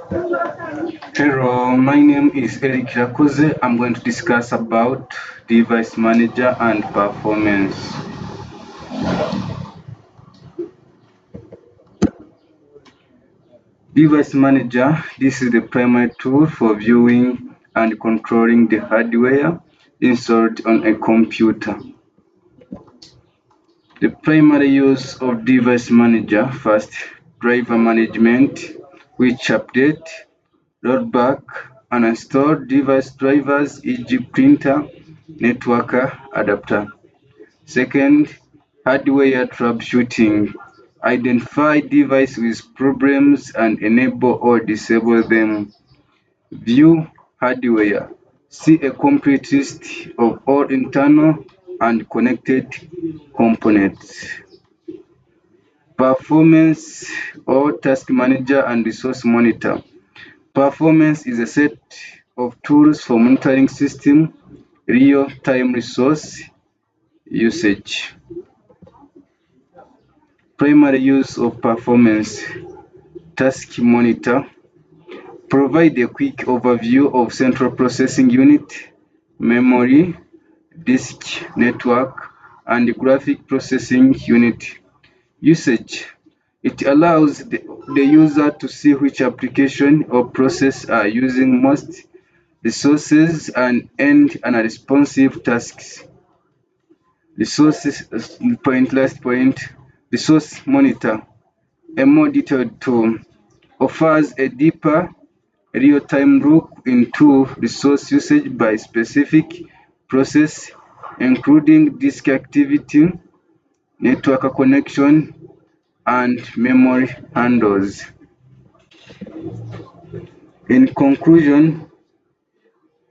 Hello, my name is Eric Rakoze. I'm going to discuss about device manager and performance. Device manager, this is the primary tool for viewing and controlling the hardware installed on a computer. The primary use of device manager: first, driver management, which update, rollback, uninstall device drivers, e.g. printer, networker, adapter. Second, hardware troubleshooting. Identify device with problems and enable or disable them. View hardware. See a complete list of all internal and connected components. Performance or task manager and resource monitor. Performance is a set of tools for monitoring system real-time resource usage. Primary use of performance task monitor. Provide a quick overview of central processing unit, memory, disk, network, and graphic processing unit usage. It allows the user to see which application or process are using most resources and end unresponsive tasks. Last point, resource monitor. A more detailed tool offers a deeper real-time look into resource usage by specific process, including disk activity, network connection, and memory handles. In conclusion,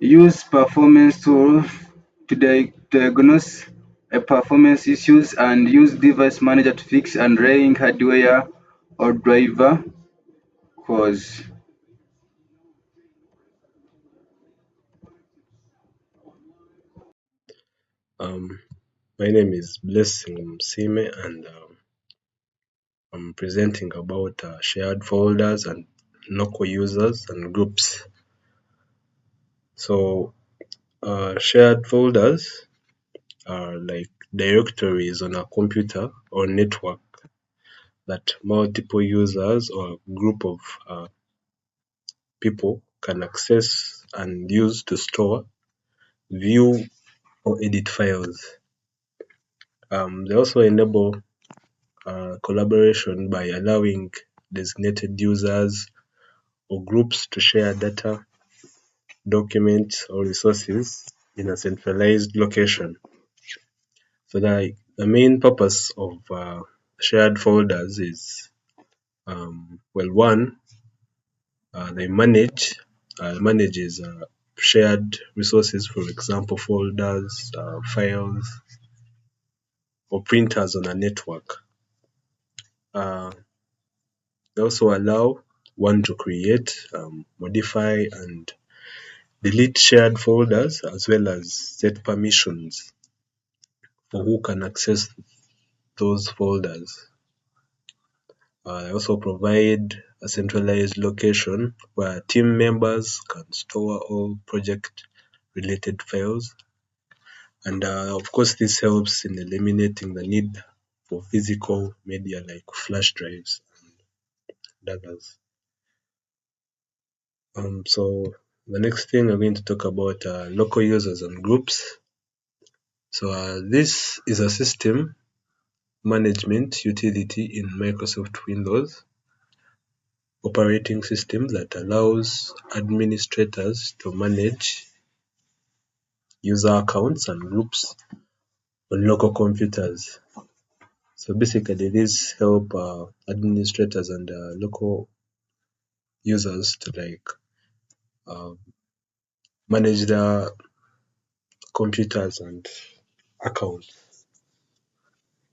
use performance tools to diagnose a performance issues and use device manager to fix underlying hardware or driver cause. Um, my name is Blessing Msime, and I'm presenting about shared folders and local users and groups. So, shared folders are like directories on a computer or network that multiple users or group of people can access and use to store, view, or edit files. They also enable collaboration by allowing designated users or groups to share data, documents, or resources in a centralized location. So the main purpose of shared folders is, one, they manages shared resources, for example, folders, files, or printers on a network. Uh, they also allow one to create, modify, and delete shared folders, as well as set permissions for who can access those folders. They also provide a centralized location where team members can store all project related files. And of course, this helps in eliminating the need for physical media like flash drives and others. So the next thing I'm going to talk about are local users and groups. So this is a system management utility in Microsoft Windows operating system that allows administrators to manage user accounts and groups on local computers. So basically, this help administrators and local users to uh, manage their computers and accounts.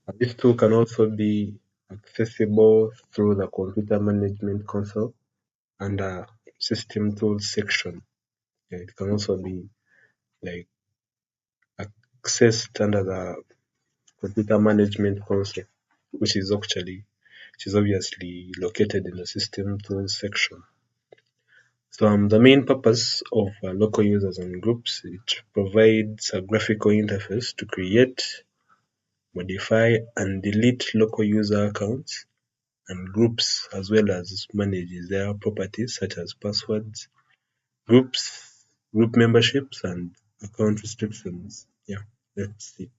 And this tool can also be accessible through the computer management console and system tools section. It can also be like accessed under the computer management console, which is obviously located in the system tools section. So the main purpose of local users and groups, it provides a graphical interface to create, modify, and delete local user accounts and groups, as well as manage their properties such as passwords, groups, group memberships, and account restrictions. Yeah, that's it.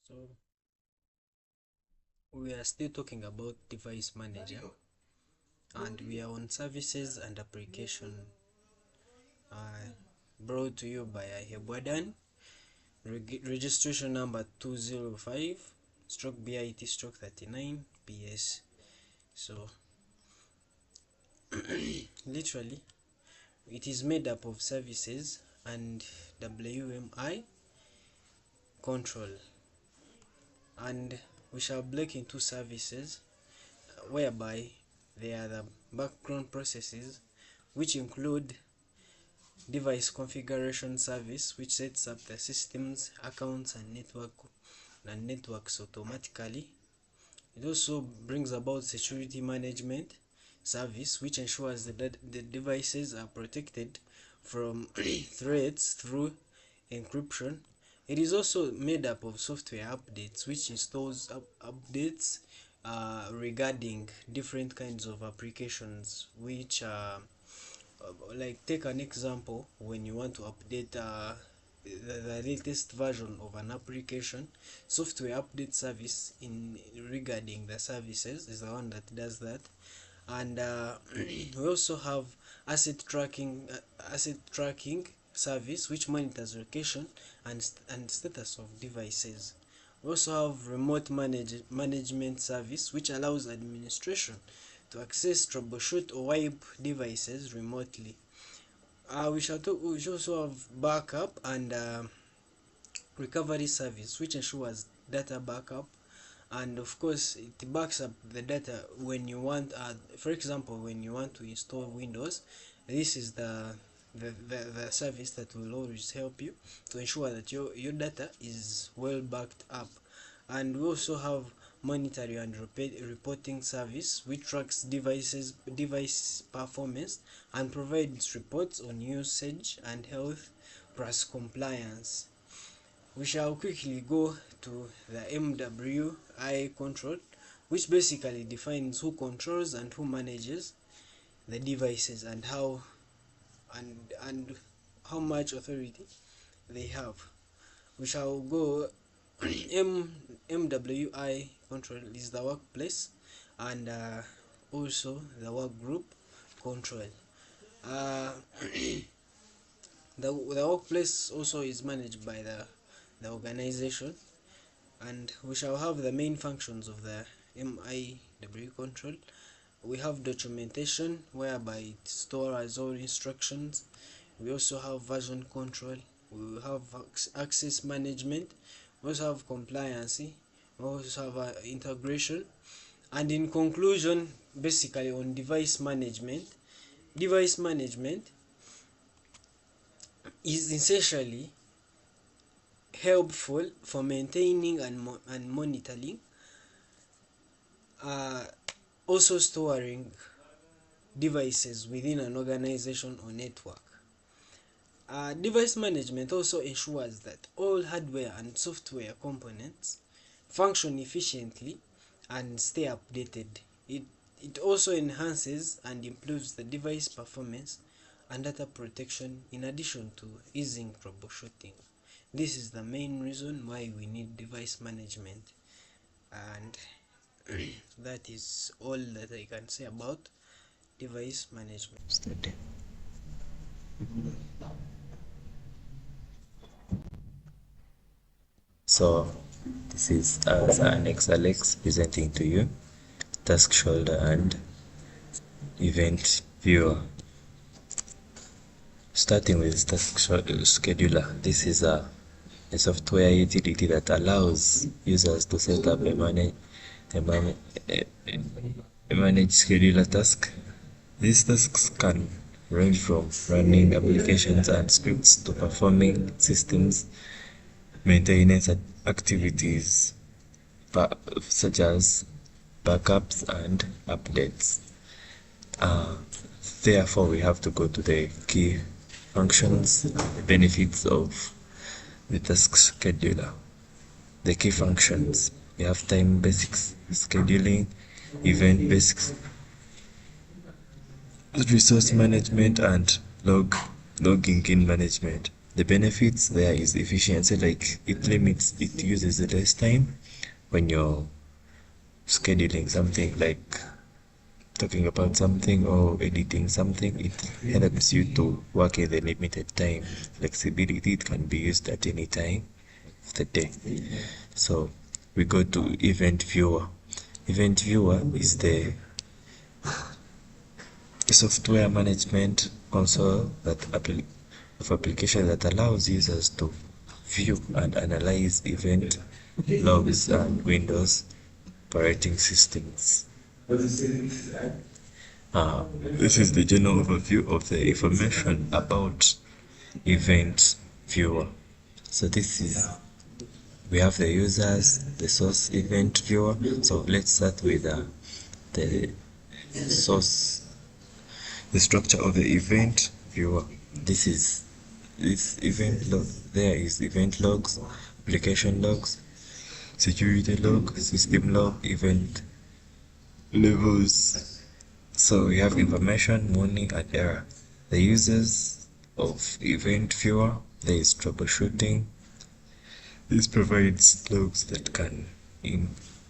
So we are still talking about device manager, and we are on services and application, brought to you by Hebwadan, registration number 205 stroke BIT stroke 39 PS. So literally it is made up of services and WMI control, and we shall break into services whereby they are the background processes, which include device configuration service, which sets up the systems, accounts, and networks automatically. It also brings about security management service, which ensures that the devices are protected from threats through encryption. It is also made up of software updates, which installs updates regarding different kinds of applications, which like, take an example. When you want to update the latest version of an application, software update service in regarding the services is the one that does that. And we also have asset tracking service, which monitors location and status of devices. We also have remote management service, which allows administration to access, troubleshoot, or wipe devices remotely. We shall also have backup and recovery service, which ensures data backup, and of course it backs up the data when you want, for example, when you want to install Windows. This is the service that will always help you to ensure that your data is well backed up. And we also have monitoring and reporting service, which tracks device performance and provides reports on usage and health plus compliance. We shall quickly go to the MWI control, which basically defines who controls and who manages the devices, and how much authority they have. We shall go MWI control is the workplace and also the work group control. The workplace also is managed by the organization, and we shall have the main functions of the MIW control. We have documentation, whereby it stores all instructions. We also have version control. We have access management. We also have compliance. We also have integration. And in conclusion, basically on device management is essentially helpful for maintaining and monitoring, also storing devices within an organization or network. Device management also ensures that all hardware and software components function efficiently and stay updated. It also enhances and improves the device performance and data protection, in addition to easing troubleshooting. This is the main reason why we need device management, and that is all that I can say about device management. So this is Annex Alex presenting to you task shoulder and event viewer. Starting with task scheduler, this is a software utility that allows users to set up a manage scheduler task. These tasks can range from running applications and scripts to performing systems maintenance activities such as backups, and updates. Therefore, we have to go to the key functions, the benefits of the task scheduler. The key functions: we have time basics, scheduling, event basics, resource management, and logging in management. The benefits there is efficiency, like it uses less time when you're scheduling something, like talking about something or editing something. It helps you to work in the limited time. Flexibility, it can be used at any time of the day. So we go to event viewer. Event viewer is the software management console of application that allows users to view and analyze event logs and Windows operating systems. This is the general overview of the information about event viewer. So we have the users, the source event viewer. So let's start with the source, the structure of the event viewer. This event log. There is event logs, application logs, security log, system log, event levels. So we have information, warning, and error. The users of event viewer, there is troubleshooting. This provides logs that can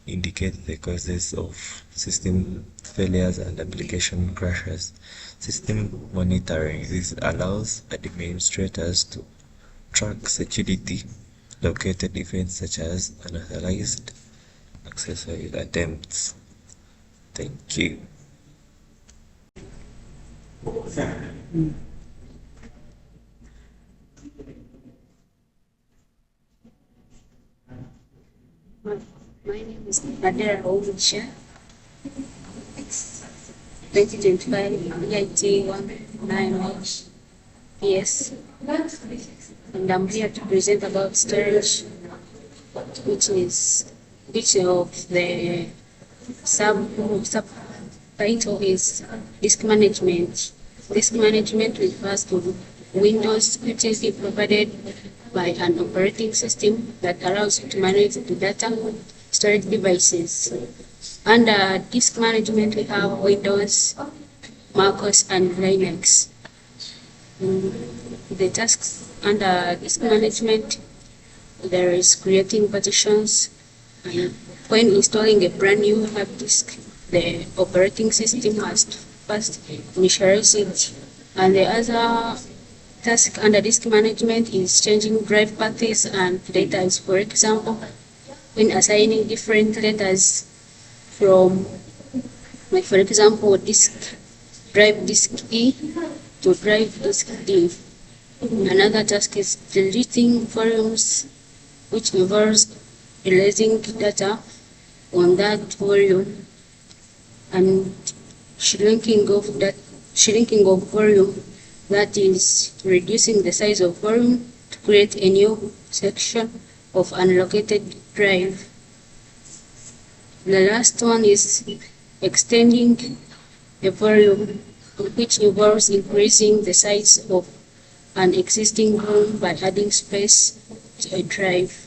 indicate the causes of system failures and application crashes. System monitoring. This allows administrators to track security located events such as unauthorized access attempts. Thank you. My name is Adera Owisha. 2025 EIT 191 PS. And I'm here to present about storage, which of the subtitle is disk management. Disk management refers to Windows utility provided by an operating system that allows you to manage the data storage devices. Under disk management, we have Windows, MacOS, and Linux. The tasks under disk management, there is creating partitions. When installing a brand new hard disk, the operating system must first initialize it. And the other task under disk management is changing drive paths and data. For example, when assigning different letters from, like for example, drive disk E to drive disk D. Another task is deleting volumes, which involves erasing data on that volume, and shrinking of volume, that is reducing the size of volume to create a new section of unallocated drive. The last one is extending a volume, which involves increasing the size of an existing volume by adding space to a drive.